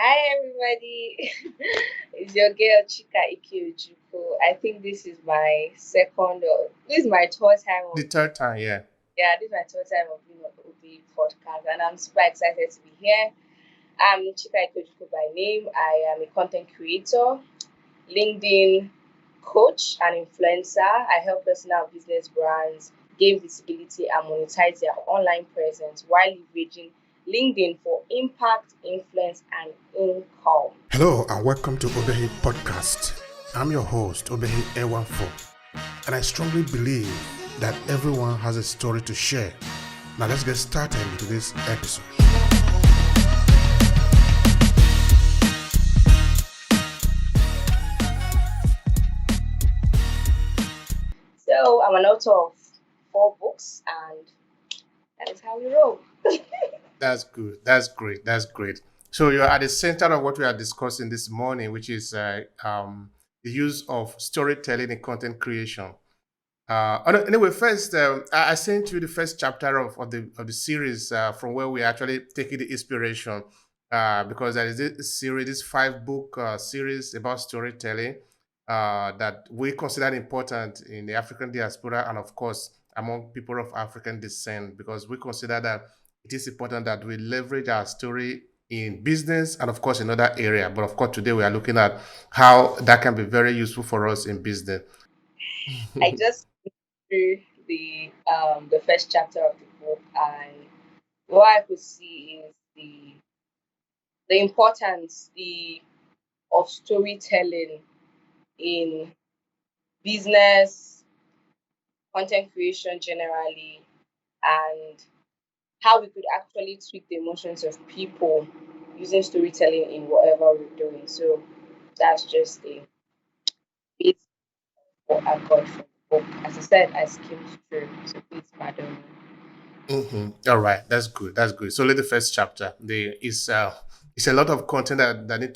Hi everybody, it's your girl Chika Ike Ojukwu. I think this is my third time The on third time, yeah. this is my third time of being on the Obehi Podcast, and I'm super excited to be here. I'm Chika Ike Ojukwu by name. I am a content creator, LinkedIn coach, and influencer. I help personal business brands gain visibility and monetize their online presence while leveraging LinkedIn for impact, influence, and income. Hello and welcome to Obehi Podcast. I'm your host, Obehi Ojukwu, and I strongly believe that everyone has a story to share. Now let's get started into this episode. So I'm an author of 4 books, and that is how we roll. That's good. That's great. That's great. So you're at the center of what we are discussing this morning, which is the use of storytelling in content creation. Anyway, first, I sent you the first chapter of the series from where we actually taking the inspiration because there is this series, this 5 book series about storytelling that we consider important in the African diaspora and, of course, among people of African descent because we consider that it is important that we leverage our story in business and, of course, in other area. But of course, today we are looking at how that can be very useful for us in business. I just through the first chapter of the book, and what I could see is the importance the of storytelling in business, content creation generally, and how we could actually tweak the emotions of people using storytelling in whatever we're doing. So that's just a bit what I got from the book. As I said, I skimmed through, so please pardon me. All right, that's good. That's good. So, let the first chapter. The it's a lot of content that need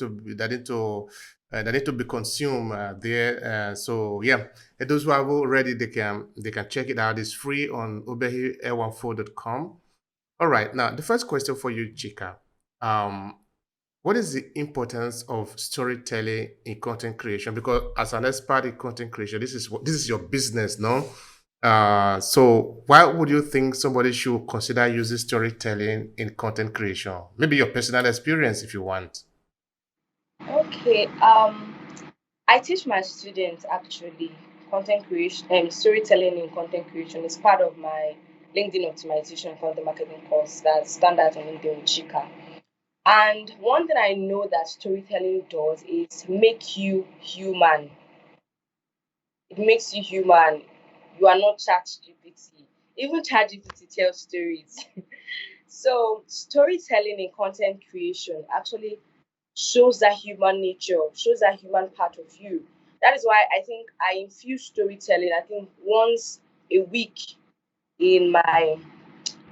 to be consumed there. So, yeah, and those who have already, they can check it out. It's free on obehi14.com. All right. Now, the first question for you, Chika. Um, what is the importance of storytelling in content creation? Because as an expert in content creation, this is your business, no? So why would you think somebody should consider using storytelling in content creation? Maybe your personal experience, if you want. Okay. I teach my students actually content creation and storytelling in content creation is part of my LinkedIn optimization and content marketing course that's standard on LinkedIn with Chika. And one thing I know that storytelling does is make you human. It makes you human. You are not ChatGPT. Even ChatGPT tells stories. So storytelling in content creation actually shows that human nature, shows that human part of you. That is why I think I infuse storytelling, I think once a week in my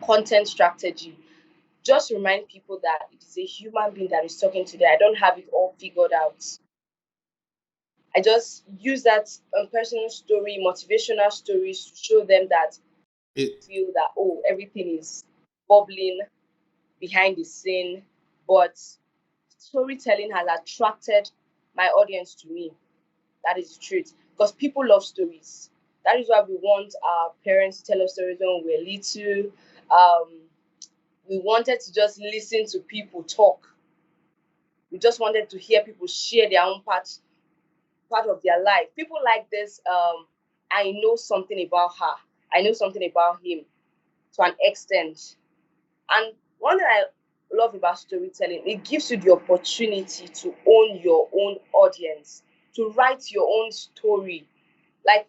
content strategy. Just remind people that it is a human being that is talking to them. I don't have it all figured out. I just use that personal story, motivational stories to show them that It, feel that everything is bubbling behind the scene, but storytelling has attracted my audience to me. That is the truth. Because people love stories. That is why we want our parents to tell us stories when we were little. Um, we wanted to just listen to people talk. We just wanted to hear people share their own part of their life. People like this. I know something about her. I know something about him to an extent. And one thing I love about storytelling, it gives you the opportunity to own your own audience, to write your own story. Like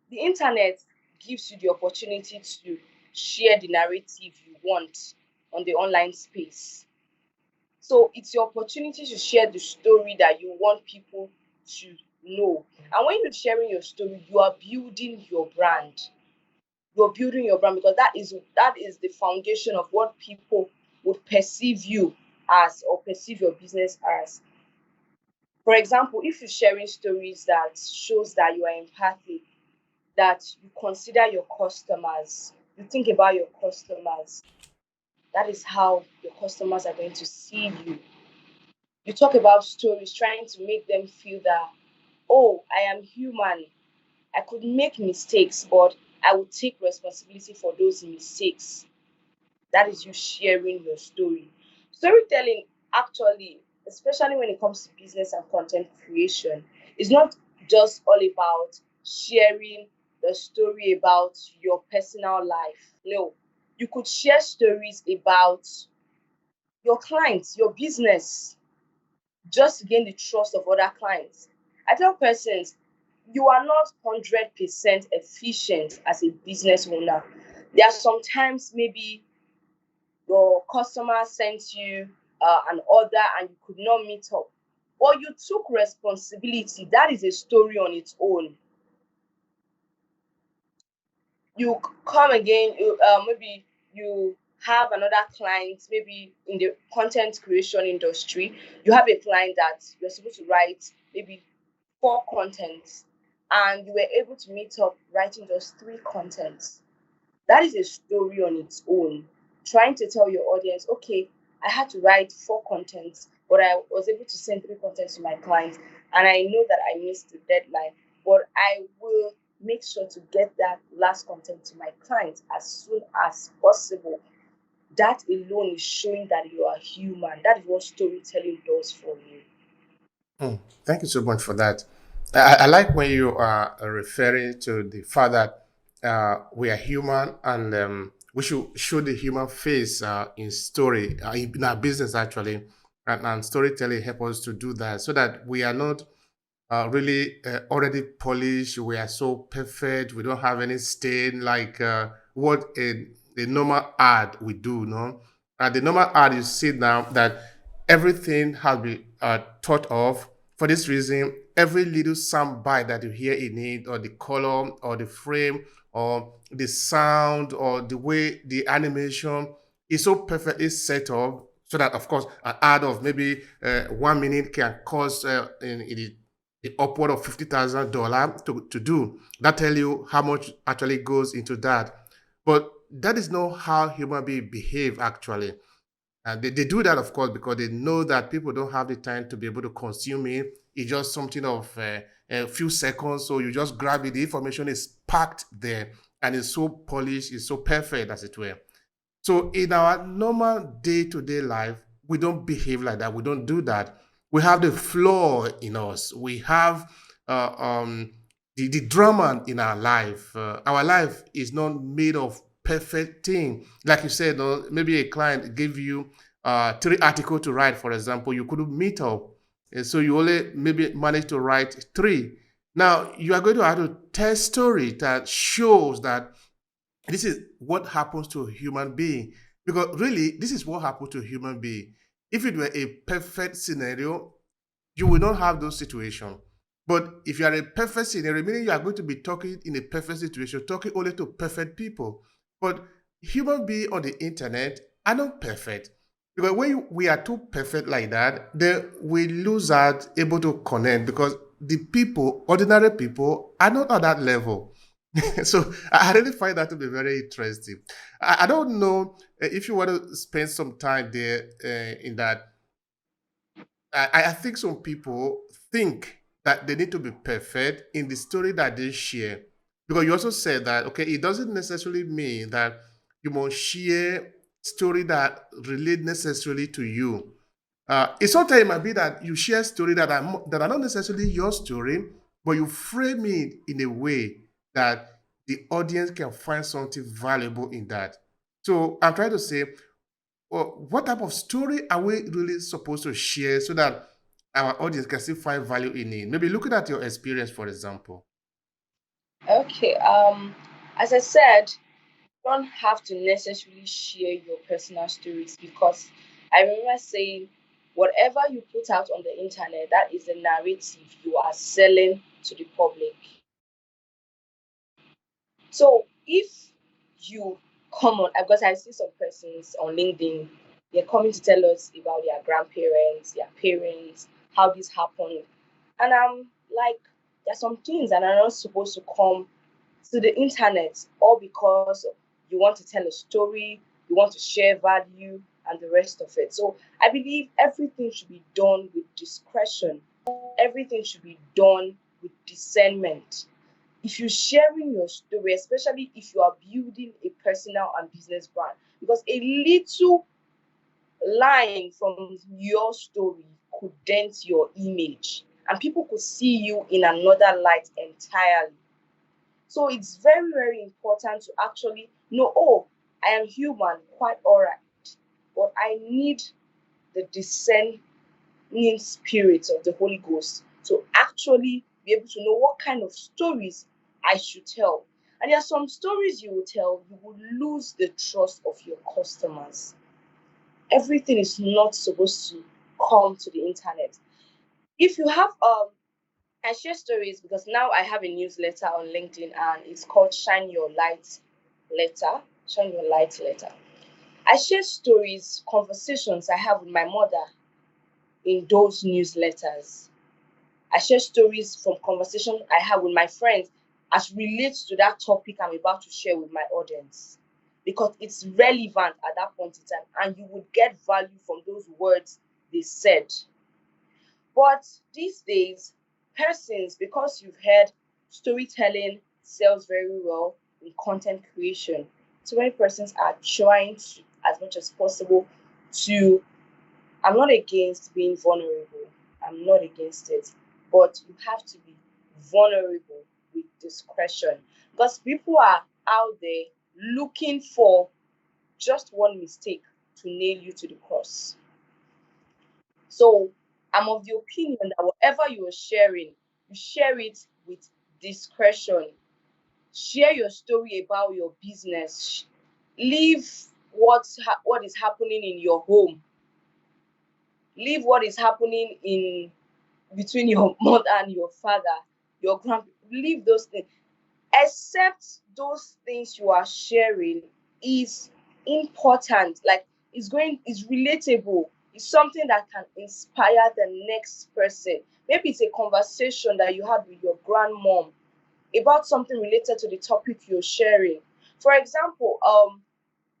the internet gives you the opportunity to share the narrative you want on the online space. So it's your opportunity to share the story that you want people to know. And when you're sharing your story, you are building your brand. You're building your brand because that is the foundation of what people would perceive you as or perceive your business as. For example, if you're sharing stories that shows that you are empathic, that you consider your customers, you think about your customers, that is how your customers are going to see you. You talk about stories, trying to make them feel that, oh, I am human. I could make mistakes, but I will take responsibility for those mistakes. That is you sharing your story. Storytelling, actually, especially when it comes to business and content creation, is not just all about sharing the story about your personal life. No, you could share stories about your clients, your business, just to gain the trust of other clients. I tell persons, you are not 100% efficient as a business owner. There are sometimes maybe your customer sent you an order and you could not meet up, but you took responsibility. That is a story on its own. You come again, maybe you have another client, maybe in the content creation industry. You have a client that you're supposed to write maybe 4 contents, and you were able to meet up writing just 3 contents. That is a story on its own. Trying to tell your audience, okay, I had to write 4 contents, but I was able to send 3 contents to my clients, and I know that I missed the deadline, but I will make sure to get that last content to my clients as soon as possible. That alone is showing that you are human. That is what storytelling does for you. Hmm. Thank you so much for that. I like when you are referring to the fact that we are human and we should show the human face in story, in our business actually. And storytelling help us to do that so that we are not really already polished. We are so perfect. We don't have any stain like what a normal ad we do. No, the normal ad you see now that everything has been thought of. For this reason, every little sound bite that you hear in it, or the color, or the frame, or the sound, or the way the animation is so perfectly set up so that, of course, an ad of maybe 1 minute can cost in the upward of $50,000 to do. That tell you how much actually goes into that. But that is not how human beings behave actually. And they do that, of course, because they know that people don't have the time to be able to consume it. It's just something of a few seconds. So you just grab it. The information is packed there and it's so polished, it's so perfect, as it were. So in our normal day-to-day life, we don't behave like that. We don't do that. We have the flaw in us. We have the drama in our life. Our life is not made of perfect thing. Like you said, maybe a client gave you 3 articles to write, for example. You couldn't meet up. And so you only maybe managed to write 3. Now you are going to have to tell story that shows that this is what happens to a human being. Because really, this is what happens to a human being. If it were a perfect scenario, you will not have those situations. But if you are a perfect scenario, meaning you are going to be talking in a perfect situation, talking only to perfect people. But human beings on the internet are not perfect. Because when we are too perfect like that, then we lose out able to connect because the people, ordinary people, are not on that level. So I really find that to be very interesting. I don't know if you want to spend some time there in that. I think some people think that they need to be perfect in the story that they share. Because you also said that, okay, it doesn't necessarily mean that you must share story that relate necessarily to you. It sometimes might be that you share story that are not necessarily your story, but you frame it in a way that the audience can find something valuable in that. So I'm trying to say, well, what type of story are we really supposed to share so that our audience can still find value in it? Maybe looking at your experience, for example. Okay. As I said, you don't have to necessarily share your personal stories, because I remember saying whatever you put out on the internet, that is the narrative you are selling to the public. So if you come on, because I see some persons on LinkedIn, they're coming to tell us about their grandparents, their parents, how this happened. And I'm like, there's some things that are not supposed to come to the internet, all because you want to tell a story, you want to share value, and the rest of it. So I believe everything should be done with discretion. Everything should be done with discernment. If you're sharing your story, especially if you are building a personal and business brand, because a little line from your story could dent your image and people could see you in another light entirely. So it's very, very important to actually know, oh, I am human, quite all right, but I need the discerning spirit of the Holy Ghost to actually be able to know what kind of stories I should tell. And there are some stories you will tell, you will lose the trust of your customers. Everything is not supposed to come to the internet. If you have I share stories because now I have a newsletter on LinkedIn and it's called Shine Your Light Letter. Shine Your Light Letter. I share stories, conversations I have with my mother in those newsletters. I share stories from conversations I have with my friends as relates to that topic I'm about to share with my audience because it's relevant at that point in time and you would get value from those words they said. But these days, persons, because you've heard storytelling sells very well in content creation, so many persons are trying to, as much as possible, to. I'm not against being vulnerable. I'm not against it. But you have to be vulnerable with discretion because people are out there looking for just one mistake to nail you to the cross. So I'm of the opinion that whatever you are sharing, you share it with discretion. Share your story about your business. Leave what is happening in your home. Leave what is happening in between your mother and your father, your grandpa. Leave those things. Except those things you are sharing is important, like it's relatable, it's something that can inspire the next person. Maybe it's a conversation that you had with your grandmom about something related to the topic you're sharing. For example,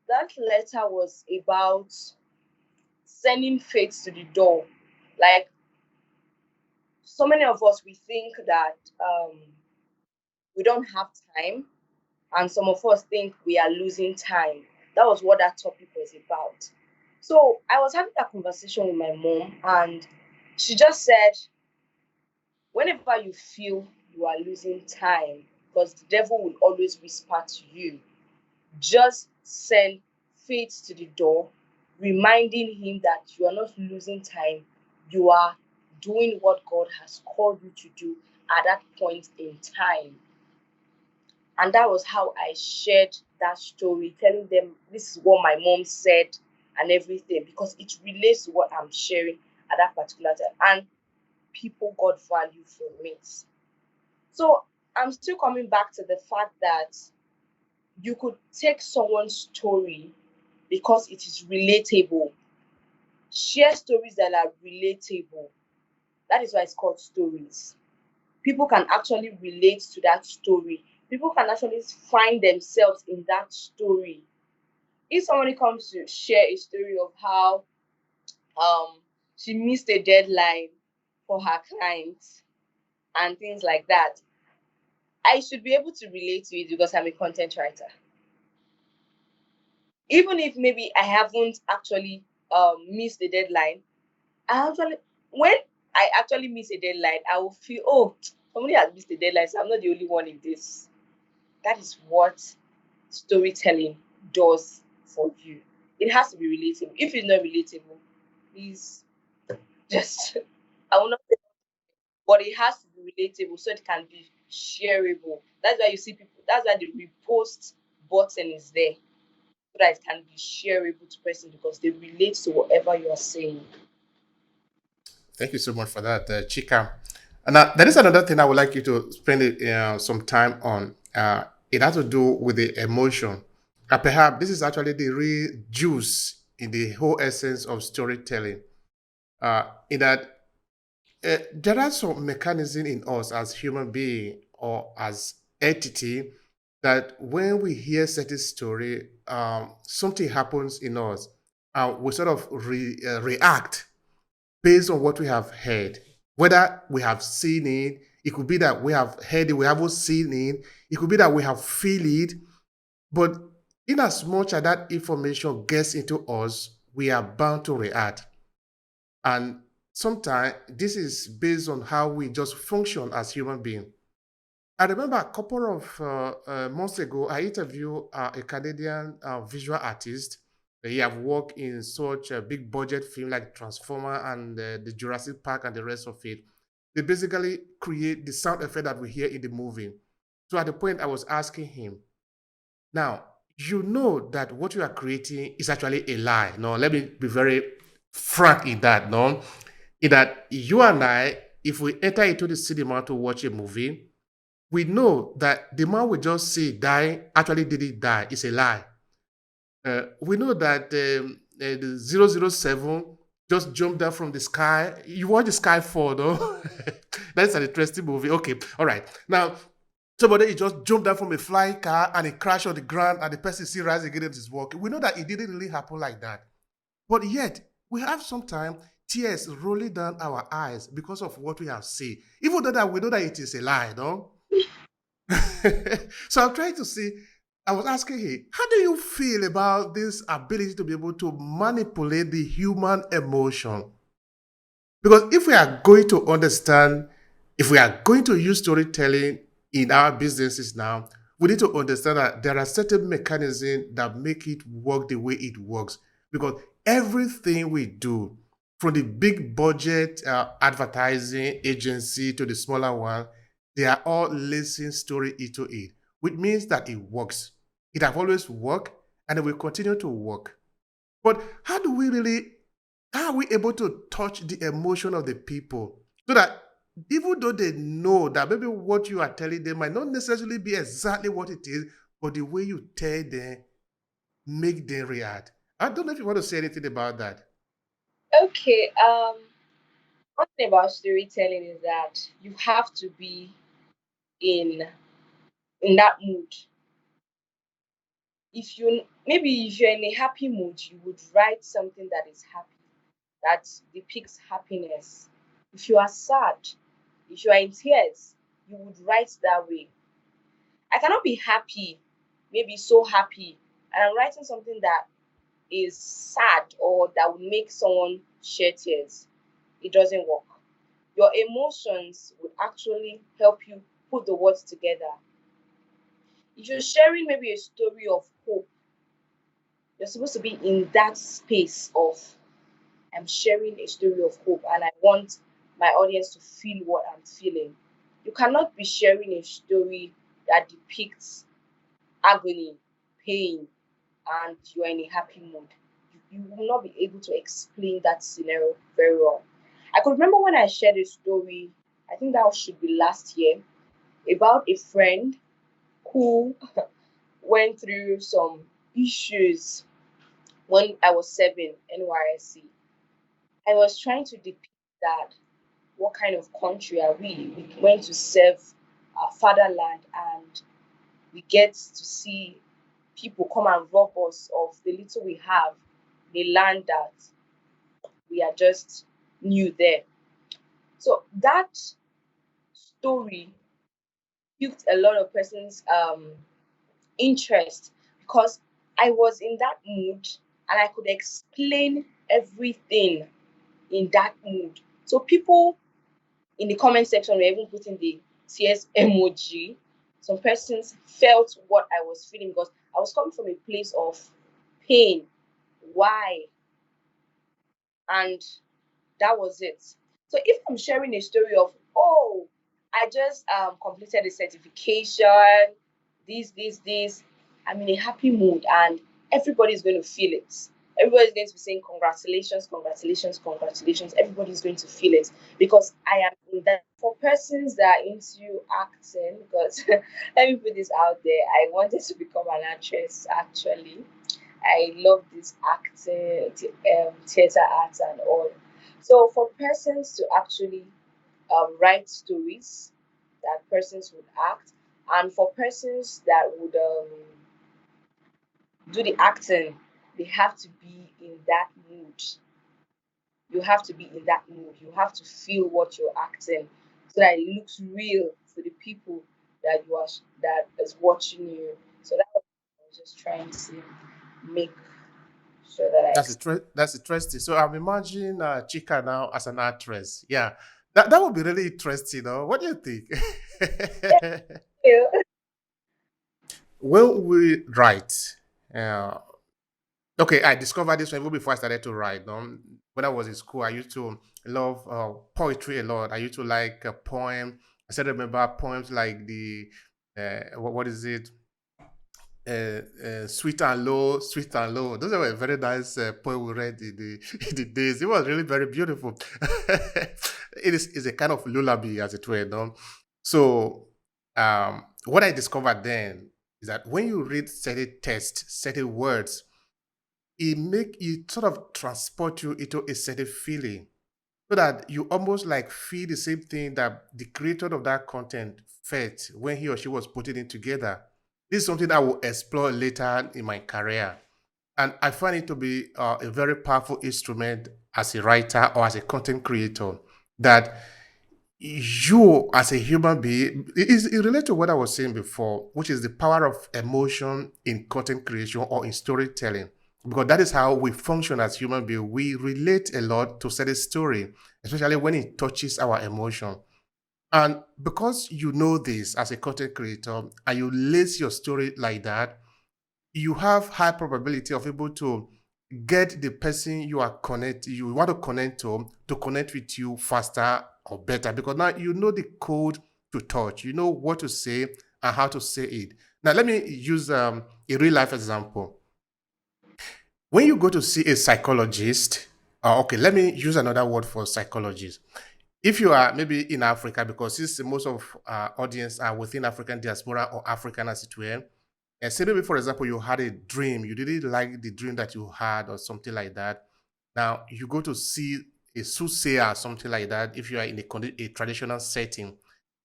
that letter was about sending faith to the door. Like, so many of us, we think that we don't have time, and some of us think we are losing time. That was what that topic was about. So I was having that conversation with my mom, and she just said, whenever you feel you are losing time, because the devil will always whisper to you, just send faith to the door, reminding him that you are not losing time. You are doing what God has called you to do at that point in time. And that was how I shared that story, telling them this is what my mom said and everything, because it relates to what I'm sharing at that particular time. And people got value from it. So I'm still coming back to the fact that you could take someone's story because it is relatable. Share stories that are relatable. That is why it's called stories. People can actually relate to that story. People can actually find themselves in that story. If somebody comes to share a story of how she missed a deadline for her clients and things like that, I should be able to relate to it because I'm a content writer. Even if maybe I haven't actually missed the deadline, I actually when I actually miss a deadline, I will feel, oh, somebody has missed the deadline, so I'm not the only one in this. That is what storytelling does for you. It has to be relatable. If it's not relatable, please just I will not say, but it has to be relatable so it can be shareable. That's why you see people, that's why the repost button is there. So that it can be shareable to person because they relate to whatever you are saying. Thank you so much for that, Chika. And there is another thing I would like you to spend some time on. It has to do with the emotion. Perhaps this is actually the real juice in the whole essence of storytelling. In that there are some mechanism in us as human being or as entity that when we hear certain story, something happens in us. we sort of react based on what we have heard. Whether we have seen it, it could be that we have heard it, we haven't seen it. It could be that we have feel it. But in as much as that information gets into us, we are bound to react. And sometimes this is based on how we just function as human beings. I remember a couple of months ago, I interviewed a Canadian visual artist. He have worked in such a big budget film like Transformer and the Jurassic Park and the rest of it. They basically create the sound effect that we hear in the movie. So at the point I was asking him, now you know that what you are creating is actually a lie. No, let me be very frank in that. No, in that you and I, if we enter into the cinema to watch a movie, we know that the man we just see die actually didn't die. It's a lie. We know that the 007 just jumped down from the sky. You watch the sky fall, though. That's an interesting movie. Okay, all right. Now, somebody just jumped down from a flying car and he crashed on the ground and the person still rise again and is walking. We know that it didn't really happen like that. But yet, we have sometimes tears rolling down our eyes because of what we have seen. Even though that we know that it is a lie, no? So I'm trying to see, I was asking him, how do you feel about this ability to be able to manipulate the human emotion? Because if we are going to understand, if we are going to use storytelling in our businesses now, we need to understand that there are certain mechanisms that make it work the way it works. Because everything we do, from the big budget advertising agency to the smaller one, they are all lacing story into it, which means that it works. It have always worked and it will continue to work. But how are we able to touch the emotion of the people so that even though they know that maybe what you are telling them might not necessarily be exactly what it is, but the way you tell them make them react? I don't know if you want to say anything about that. Okay. One thing about storytelling is that you have to be in in that mood. If you're in a happy mood, you would write something that is happy, that depicts happiness. If you are sad, if you are in tears, you would write that way. I cannot be happy, maybe so happy, and I'm writing something that is sad or that would make someone shed tears. It doesn't work. Your emotions would actually help you put the words together. If you're sharing maybe a story of hope, you're supposed to be in that space of I'm sharing a story of hope and I want my audience to feel what I'm feeling. You cannot be sharing a story that depicts agony, pain, and you are in a happy mood. You will not be able to explain that scenario very well. I could remember when I shared a story, I think that should be last year, about a friend who went through some issues when I was serving NYSC. I was trying to depict that what kind of country are we? We went to serve our fatherland and we get to see people come and rob us of the little we have, the land that we are just new there. So that story piqued a lot of persons' interest because I was in that mood and I could explain everything in that mood. So people in the comment section were even putting the tears emoji. Some persons felt what I was feeling because I was coming from a place of pain. Why? And that was it. So if I'm sharing a story of, oh, I just completed a certification, this, I'm in a happy mood and everybody's going to feel it. Everybody's going to be saying congratulations, congratulations, congratulations. Everybody's going to feel it because I am in that. For persons that are into acting, because let me put this out there, I wanted to become an actress actually. I love this acting, theater arts, and all. So, for persons to actually write stories that persons would act, and for persons that would do the acting, they have to be in that mood. You have to be in that mood. You have to feel what you're acting so that it looks real to the people that is watching you. So that was what I was just trying to make sure that I That's interesting. So I'm imagining Chika now as an actress. Yeah, that would be really interesting. Though. What do you think? explain. When we write, uh, okay, I discovered this even before I started to write. When I was in school, I used to love poetry a lot. I used to like a poem. I still remember poems like what is it? Sweet and Low, Sweet and Low. Those were very nice poem we read in the, in the days. It was really very beautiful. It's a kind of lullaby, as it were. No? So, what I discovered then is that when you read certain text, certain words, it sort of transport you into a certain feeling so that you almost like feel the same thing that the creator of that content felt when he or she was putting it together. This is something I will explore later in my career. And I find it to be a very powerful instrument as a writer or as a content creator that you as a human being, it relates to what I was saying before, which is the power of emotion in content creation or in storytelling. Because that is how we function as human beings. We relate a lot to certain story, especially when it touches our emotion. And because you know this as a content creator and you lace your story like that, you have high probability of able to get the person you want to connect with you faster or better because now you know the code to touch, you know what to say and how to say it. Now let me use a real life example. When you go to see a psychologist, okay, let me use another word for psychologist. If you are maybe in Africa, because since most of our audience are within African diaspora or African as it were, and say maybe, for example, you had a dream, you didn't like the dream that you had or something like that. Now you go to see a soothsayer or something like that. If you are in a traditional setting,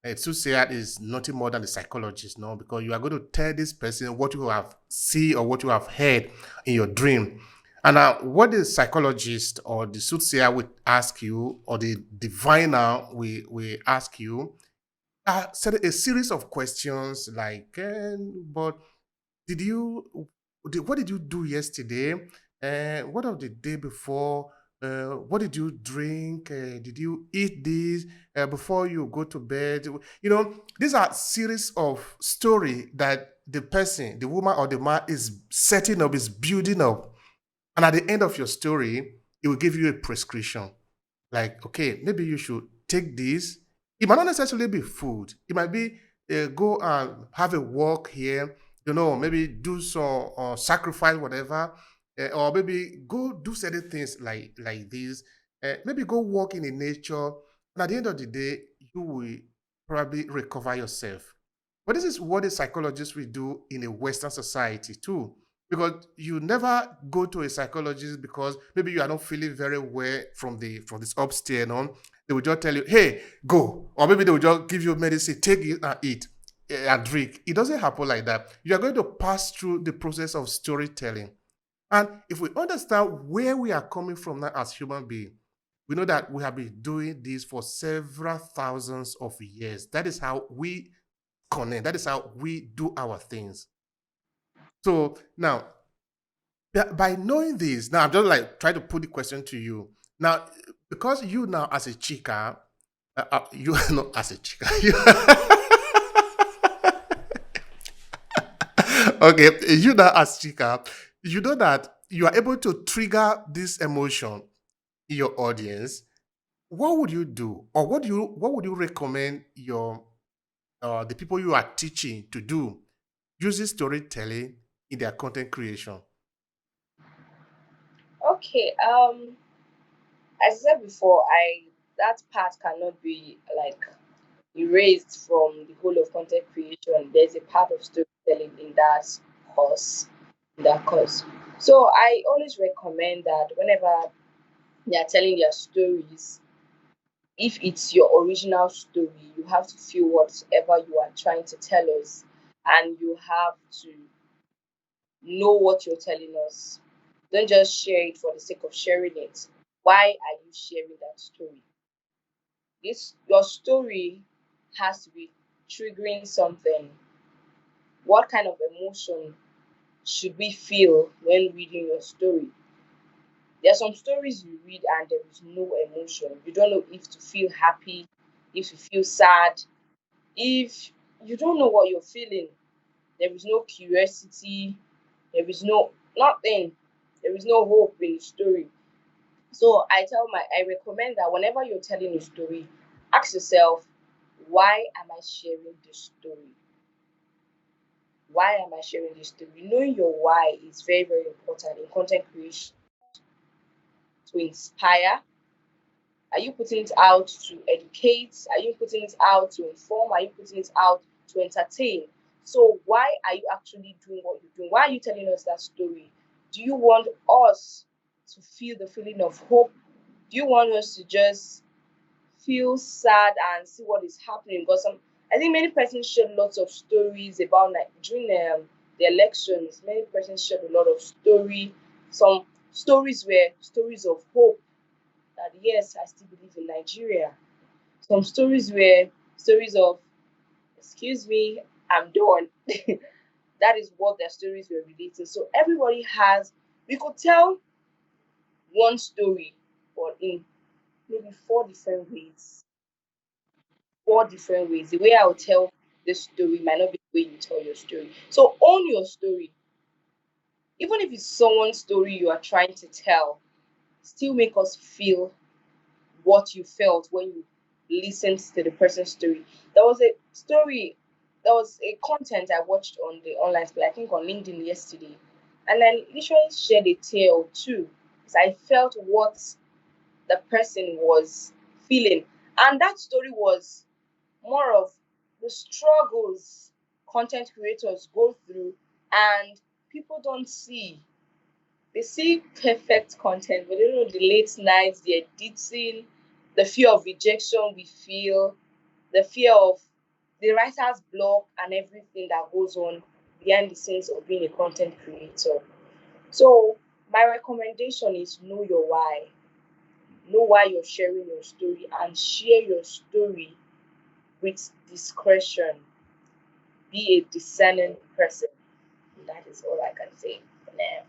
a soothsayer is nothing more than a psychologist, no, because you are going to tell this person what you have seen or what you have heard in your dream. And now, what the psychologist or the soothsayer would ask you, or the diviner will ask you, a series of questions like, but did you what did you do yesterday? What of the day before? What did you drink? Did you eat this before you go to bed? You know, these are series of story that the person, the woman or the man is setting up, is building up. And at the end of your story, it will give you a prescription like, okay, maybe you should take this. It might not necessarily be food. It might be go and have a walk here, maybe do some sacrifice, whatever, or maybe go do certain things like this. Maybe go walk in the nature. And at the end of the day, you will probably recover yourself. But this is what a psychologist will do in a Western society too. Because you never go to a psychologist because maybe you are not feeling very well from this upstairs on. They will just tell you, hey, go. Or maybe they will just give you medicine, take it and eat and drink. It doesn't happen like that. You are going to pass through the process of storytelling. And if we understand where we are coming from now as human beings, we know that we have been doing this for several thousands of years. That is how we connect. That is how we do our things. So now, by knowing this, now I'm just like trying to put the question to you. Now, because you now as a chica, you are not as a chica. Okay, you now as chica, you know that you are able to trigger this emotion in your audience. What would you do, or what would you recommend your the people you are teaching to do using storytelling in their content creation? Okay. As I said before, I that part cannot be like erased from the whole of content creation. There's a part of storytelling course, in that course. So I always recommend that whenever they are telling their stories, if it's your original story, you have to feel whatever you are trying to tell us, and you have to know what you're telling us. Don't just share it for the sake of sharing it. Why are you sharing that story? This your story has to be triggering something. What kind of emotion should we feel when reading your story? There are some stories you read and there is no emotion. You don't know if to feel happy, if you feel sad, if you don't know what you're feeling. There is no curiosity, there is no nothing, there is no hope in the story. So I recommend that whenever you're telling a story, ask yourself, why am I sharing this story? Why am I sharing this story? Knowing your why is very, very important in content creation to inspire. Are you putting it out to educate? Are you putting it out to inform? Are you putting it out to entertain? So why are you actually doing what you're doing? Why are you telling us that story? Do you want us to feel the feeling of hope? Do you want us to just feel sad and see what is happening? Because I think many persons shared lots of stories about like during the elections. Many persons shared a lot of story. Some stories were stories of hope that yes, I still believe in Nigeria. Some stories were stories of, excuse me, I'm done. That is what their stories were relating. So everybody has, we could tell one story, but in maybe four different ways. Four different ways. The way I will tell the story might not be the way you tell your story. So own your story. Even if it's someone's story you are trying to tell, still make us feel what you felt when you listened to the person's story. There was a story, there was a content I watched on the online space, I think on LinkedIn yesterday, and I literally shared a tale too. Because I felt what the person was feeling. And that story was more of the struggles content creators go through and people don't see. They see perfect content, but they don't know the late nights, the editing, the fear of rejection we feel, the fear of the writer's block, and everything that goes on behind the scenes of being a content creator. So, my recommendation is know your why. Know why you're sharing your story and share your story with discretion. Be a discerning person. That is all I can say for now.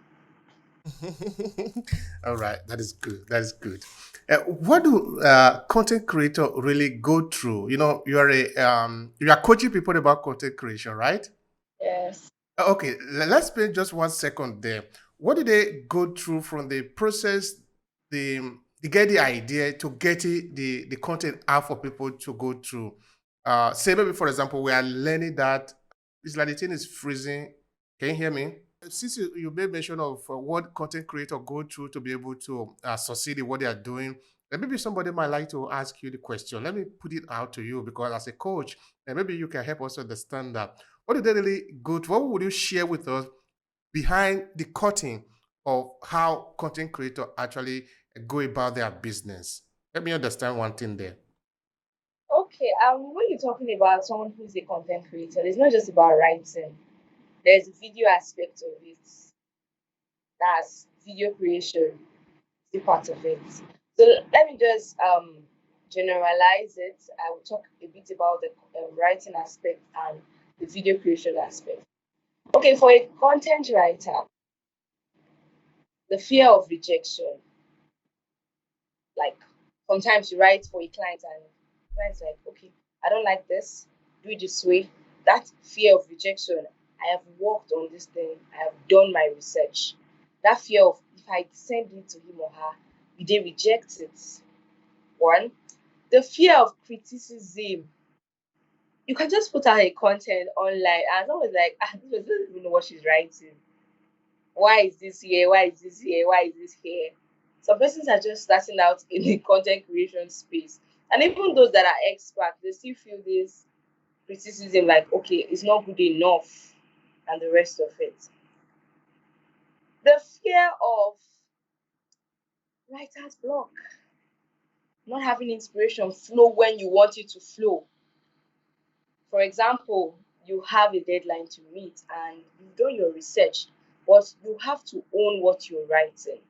All right, that is good. That is good. What do content creator really go through? You are coaching people about content creation, right? Yes. Okay, let's spend just 1 second there. What do they go through from the process, the get the idea to get the content out for people to go through? Say maybe for example, we are learning that it's like the thing is freezing. Can you hear me? Since you made mention of what content creator go through to be able to succeed in what they are doing, and maybe somebody might like to ask you the question. Let me put it out to you because as a coach, and maybe you can help us understand that. What did they really go through? What would you share with us behind the cutting of how content creator actually go about their business? Let me understand one thing there. Okay, when you're talking about someone who's a content creator, it's not just about writing. There's a video aspect of it. That's video creation, the part of it. So let me just generalize it. I will talk a bit about the writing aspect and the video creation aspect. Okay, for a content writer, the fear of rejection, like sometimes you write for a client and the client's like, okay, I don't like this, do it this way. That fear of rejection, I have worked on this thing, I have done my research. That fear of if I send it to him or her, will they reject it? One, the fear of criticism. You can just put out a content online and someone's like, this person doesn't even know what she's writing. Why is this here? Why is this here? Why is this here? Some persons are just starting out in the content creation space. And even those that are experts, they still feel this criticism like, okay, it's not good enough, and the rest of it. The fear of writer's block, not having inspiration flow when you want it to flow. For example, you have a deadline to meet and you've done your research. but you have to own what you're writing.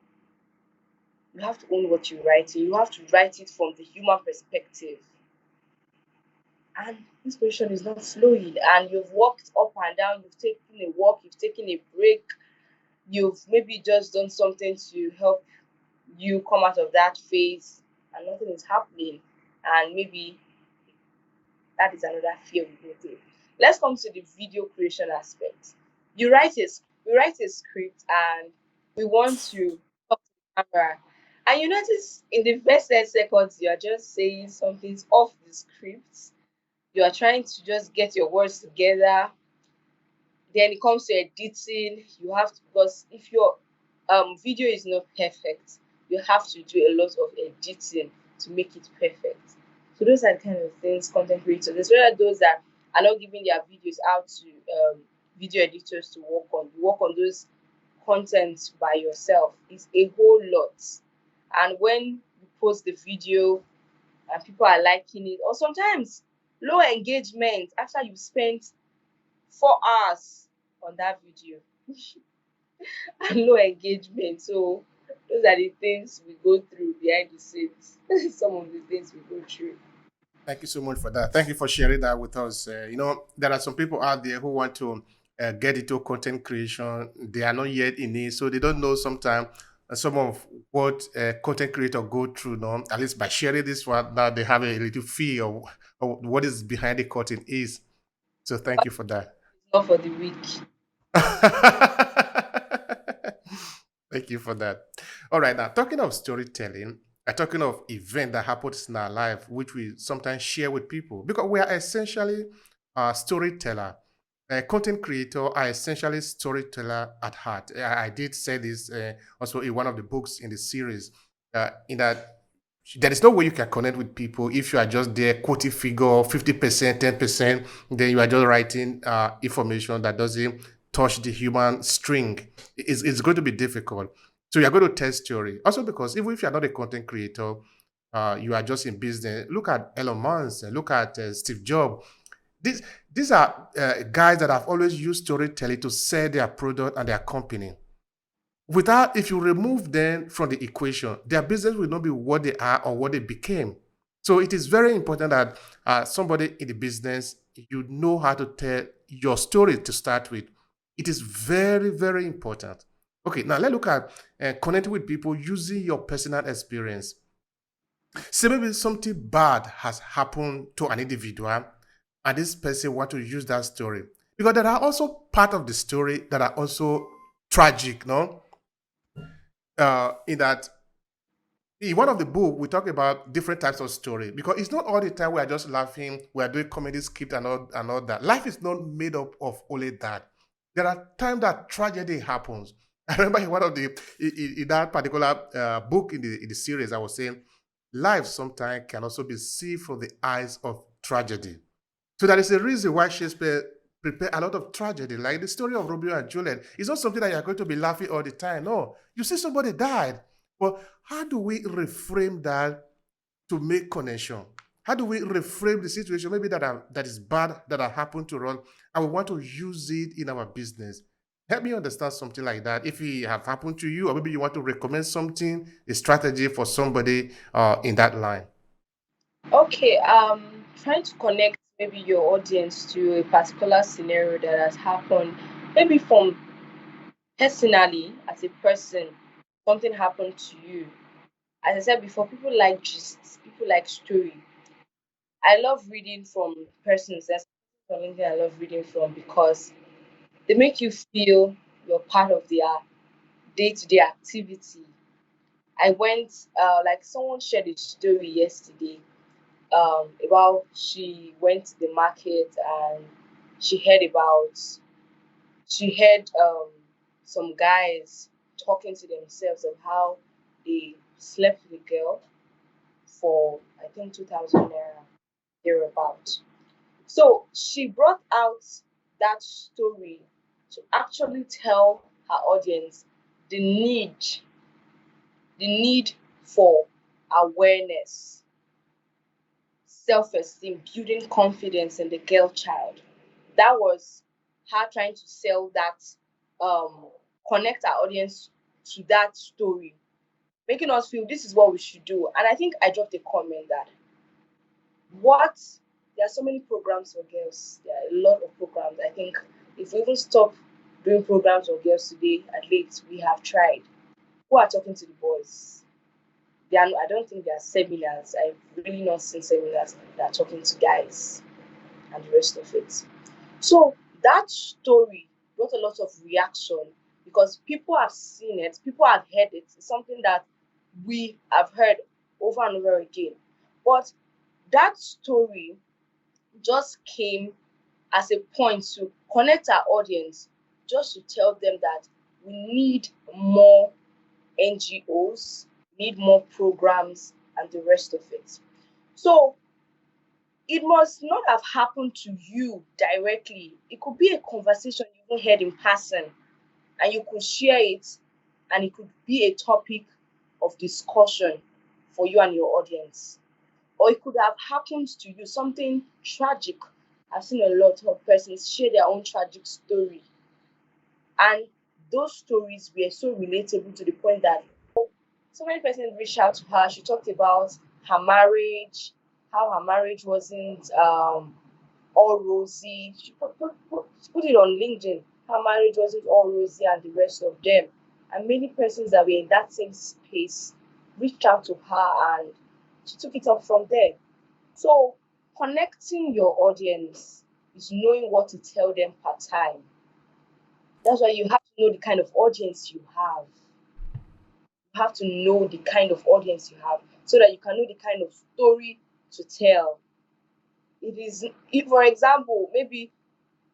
You have to own what you're writing. You have to write it from the human perspective. And inspiration is not flowing. And you've walked up and down, you've taken a walk, you've taken a break, you've maybe just done something to help you come out of that phase, and nothing is happening. And maybe that is another fear we go through. Let's come to the video creation aspect. We write a script and we want to talk to the camera. And you notice in the first 10 seconds you are just saying something off the script. You are trying to just get your words together. Then it comes to editing, you have to, because if your video is not perfect, you have to do a lot of editing to make it perfect. So those are the kind of things content creators, especially those that are not giving their videos out to video editors to work on. You work on those contents by yourself. It's a whole lot. And when you post the video and people are liking it, or sometimes low engagement after you spent 4 hours on that video and low engagement. So those are the things we go through behind the scenes. Some of the things we go through. Thank you so much for that. Thank you for sharing that with us. There are some people out there who want to get into content creation. They are not yet in it, so they don't know sometimes some of what content creator go through. No, at least by sharing this one, now they have a little feel of what is behind the curtain is. So thank you for that. It's not for the weak. Thank you for that. All right, now talking of storytelling, talking of event that happens in our life, which we sometimes share with people, because we are essentially a storyteller. Content creator are essentially storyteller at heart. I did say this also in one of the books in the series, in that there is no way you can connect with people if you are just there quoting figure 50%, 10%, then you are just writing information that doesn't touch the human string. It's going to be difficult. So you're going to tell story. Also because even if you're not a content creator, you are just in business. Look at Elon Musk, look at Steve Jobs. These, these are guys that have always used storytelling to sell their product and their company. Without, if you remove them from the equation, their business will not be what they are or what they became. So it is very important that somebody in the business, you know how to tell your story to start with. It is very, very important. Okay, now let's look at connecting with people using your personal experience. Say maybe something bad has happened to an individual, and this person want to use that story because there are also part of the story that are also tragic, no? In that in one of the book we talk about different types of story because it's not all the time we are just laughing, we are doing comedy script and all that. Life is not made up of only that. There are times that tragedy happens. I remember in one of the in that particular book in the series I was saying life sometimes can also be seen from the eyes of tragedy. So that is the reason why Shakespeare prepared a lot of tragedy, like the story of Romeo and Juliet. It's not something that you're going to be laughing all the time. No, you see somebody died. But how do we reframe that to make connection? How do we reframe the situation, maybe that is bad that have happened to us, and we want to use it in our business? Help me understand something like that. If it have happened to you, or maybe you want to recommend something, a strategy for somebody in that line. Okay, trying to connect maybe your audience to a particular scenario that has happened, maybe from personally as a person, something happened to you. As I said before, people like gists, people like story. I love reading from persons. That's something I love reading from because they make you feel you're part of their day-to-day activity. I went, like someone shared a story yesterday about she went to the market and she heard about she heard some guys talking to themselves of how they slept with a girl for I think 2,000 naira thereabout. So she brought out that story to actually tell her audience the need, the need for awareness, self-esteem, building confidence in the girl child. That was her trying to sell that um connect our audience to that story, making us feel this is what we should do. And I think I dropped a comment that what there are so many programs for girls. There are a lot of programs. I think if we even stop doing programs for girls today, at least we have tried. Who are talking to the boys? I don't think there are seminars. I've really not seen seminars that are talking to guys and the rest of it. So that story got a lot of reaction because people have seen it, people have heard it. It's something that we have heard over and over again. But that story just came as a point to connect our audience, just to tell them that we need more NGOs, need more programs, and the rest of it. So it must not have happened to you directly. It could be a conversation you even heard in person, and you could share it, and it could be a topic of discussion for you and your audience. Or it could have happened to you, something tragic. I've seen a lot of persons share their own tragic story, and those stories were so relatable to the point that so many persons reached out to her. She talked about her marriage, how her marriage wasn't all rosy. She put it on LinkedIn. Her marriage wasn't all rosy and the rest of them. And many persons that were in that same space reached out to her and she took it up from there. So connecting your audience is knowing what to tell them per time. That's why you have to know the kind of audience you have. You have to know the kind of audience you have so that you can know the kind of story to tell. It is, if for example, maybe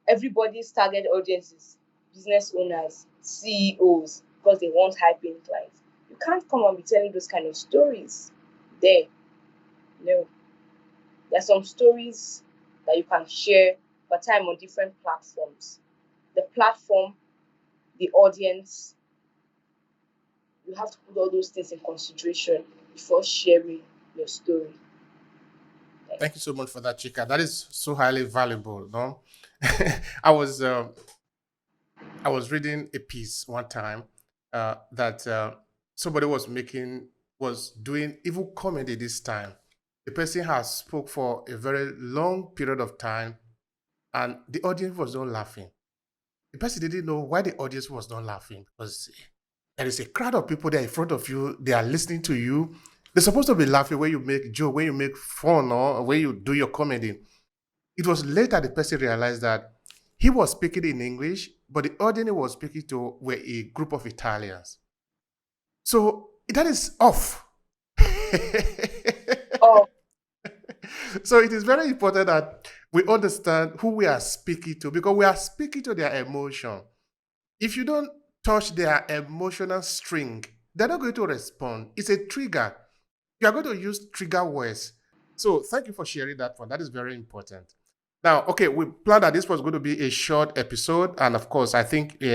everybody's target audience is business owners, CEOs, because they want high paying clients. You can't come and be telling those kind of stories there. No. There are some stories that you can share per time on different platforms. The platform, the audience, you have to put all those things in consideration before sharing your story. Thank you so much for that, Chika. That is so highly valuable. No, I was I was reading a piece one time that somebody was doing evil comedy this time. The person has spoke for a very long period of time, and the audience was not laughing. The person didn't know why the audience was not laughing because there is a crowd of people there in front of you. They are listening to you. They're supposed to be laughing when you make joke, when you make fun, or when you do your comedy. It was later the person realized that he was speaking in English, but the audience he was speaking to were a group of Italians. So that is off. Oh, So it is very important that we understand who we are speaking to because we are speaking to their emotion. If you don't touch their emotional string, they're not going to respond. It's a trigger. You are going to use trigger words. So thank you for sharing that one. That is very important. Now, okay, we planned that this was going to be a short episode, and of course, I think we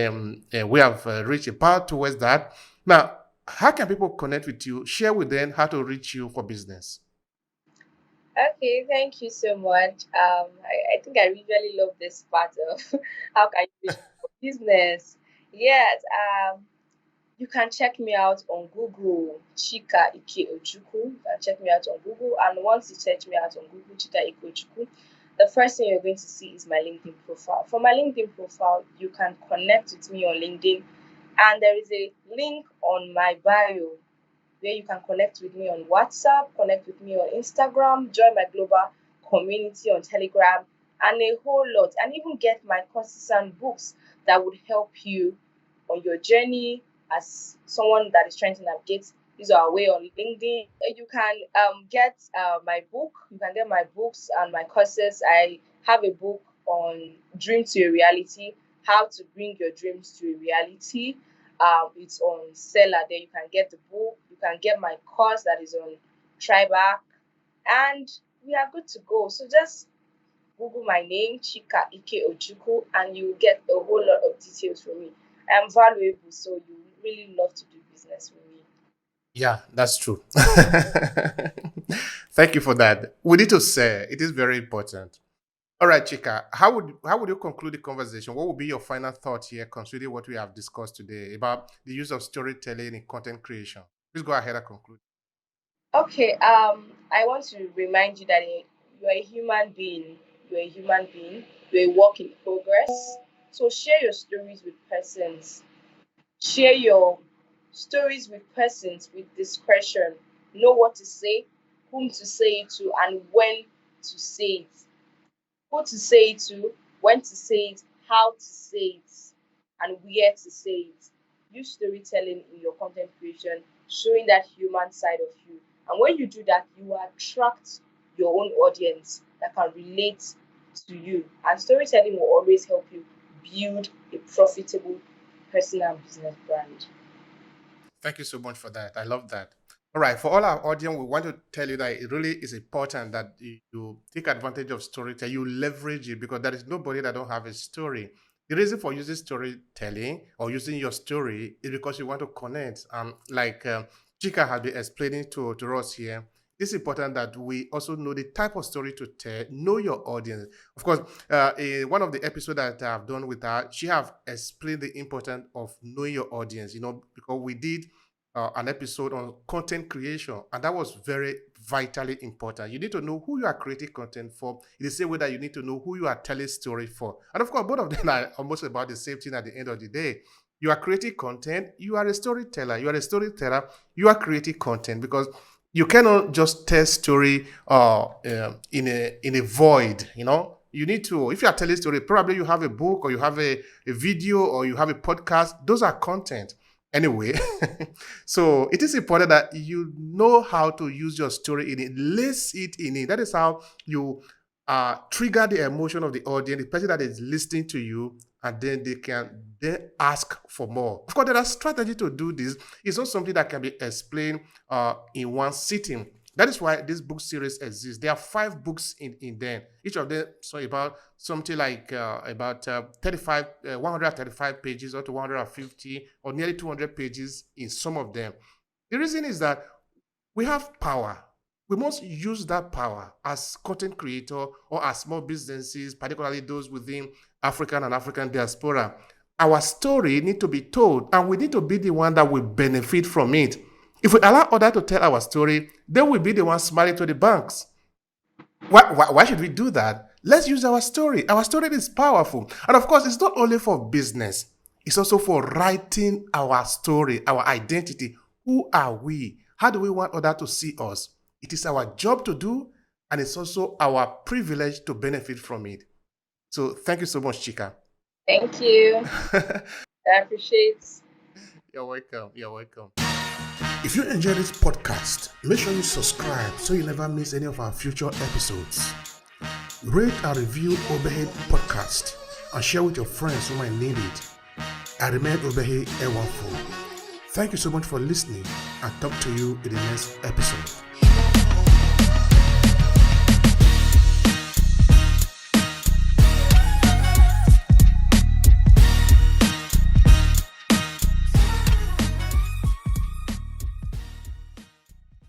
have reached a part towards that. Now, how can people connect with you? Share with them how to reach you for business. okay. Thank you so much. I think I really love this part of how can you reach for business. Yes. You can check me out on Google, Chika Ike Ojukwu. You can check me out on Google, and once you search me out on Google, Chika Ike Ojukwu, the first thing you're going to see is my LinkedIn profile. For my LinkedIn profile, you can connect with me on LinkedIn, and there is a link on my bio where you can connect with me on WhatsApp, connect with me on Instagram, join my global community on Telegram, and a whole lot, and even get my courses and books that would help you on your journey as someone that is trying to navigate this our way on LinkedIn. You can get my book. You can get my books and my courses. I have a book on Dream to a Reality, how to bring your dreams to a reality. It's on seller. There you can get the book. You can get my course that is on Tribac, and we are good to go. So just Google my name, Chika Ike Ojukwu, and you get a whole lot of details from me. I am valuable, so you really love to do business with me. Yeah, that's true. Thank you for that. We need to say it is very important. All right, Chika, how would you conclude the conversation? What would be your final thought here, considering what we have discussed today about the use of storytelling in content creation? Please go ahead and conclude. Okay, I want to remind you that you're a human being. You're a human being. You're a work in progress. So share your stories with persons. Share your stories with persons with discretion. Know what to say, whom to say it to, and when to say it. Who to say it to, when to say it, how to say it, and where to say it. Use storytelling in your content creation, showing that human side of you. And when you do that, you attract your own audience that can relate to you. And storytelling will always help you build a profitable personal business brand. Thank you so much for that. I love that. All right, for all our audience, we want to tell you that it really is important that you take advantage of storytelling, you leverage it because there is nobody that don't have a story. The reason for using storytelling or using your story is because you want to connect. Like Chika has been explaining to us here, it's important that we also know the type of story to tell, know your audience. Of course, in one of the episodes that I've done with her, she have explained the importance of knowing your audience, because we did an episode on content creation, and that was very vitally important. You need to know who you are creating content for, in the same way that you need to know who you are telling story for. And of course, both of them are almost about the same thing at the end of the day. You are creating content, you are a storyteller. You are a storyteller, you are creating content, because you cannot just tell story in a void. You need to, if you are telling story, probably you have a book or you have a video or you have a podcast. Those are content anyway. So it is important that you know how to use your story in it, lace it in it. That is how you trigger the emotion of the audience, the person that is listening to you, and then they can then ask for more. Of course, there are strategies to do this. It's not something that can be explained in one sitting. That is why this book series exists. There are 5 books in there. Each of them about something like about 135 pages or to 150 or nearly 200 pages in some of them. The reason is that we have power. We must use that power as content creator or as small businesses, particularly those within African and African diaspora. Our story need to be told, and we need to be the one that will benefit from it. If we allow others to tell our story, they will be the ones smiling to the banks. Why should we do that? Let's use our story. Our story is powerful. And of course, it's not only for business. It's also for writing our story, our identity. Who are we? How do we want others to see us? It is our job to do, and it's also our privilege to benefit from it. So thank you so much, Chika. Thank you. I appreciate. You're welcome. You're welcome. If you enjoy this podcast, make sure you subscribe so you never miss any of our future episodes. Rate and review Obehi Podcast and share with your friends who might need it. I remain Obehi Ojukwu. Thank you so much for listening, and talk to you in the next episode.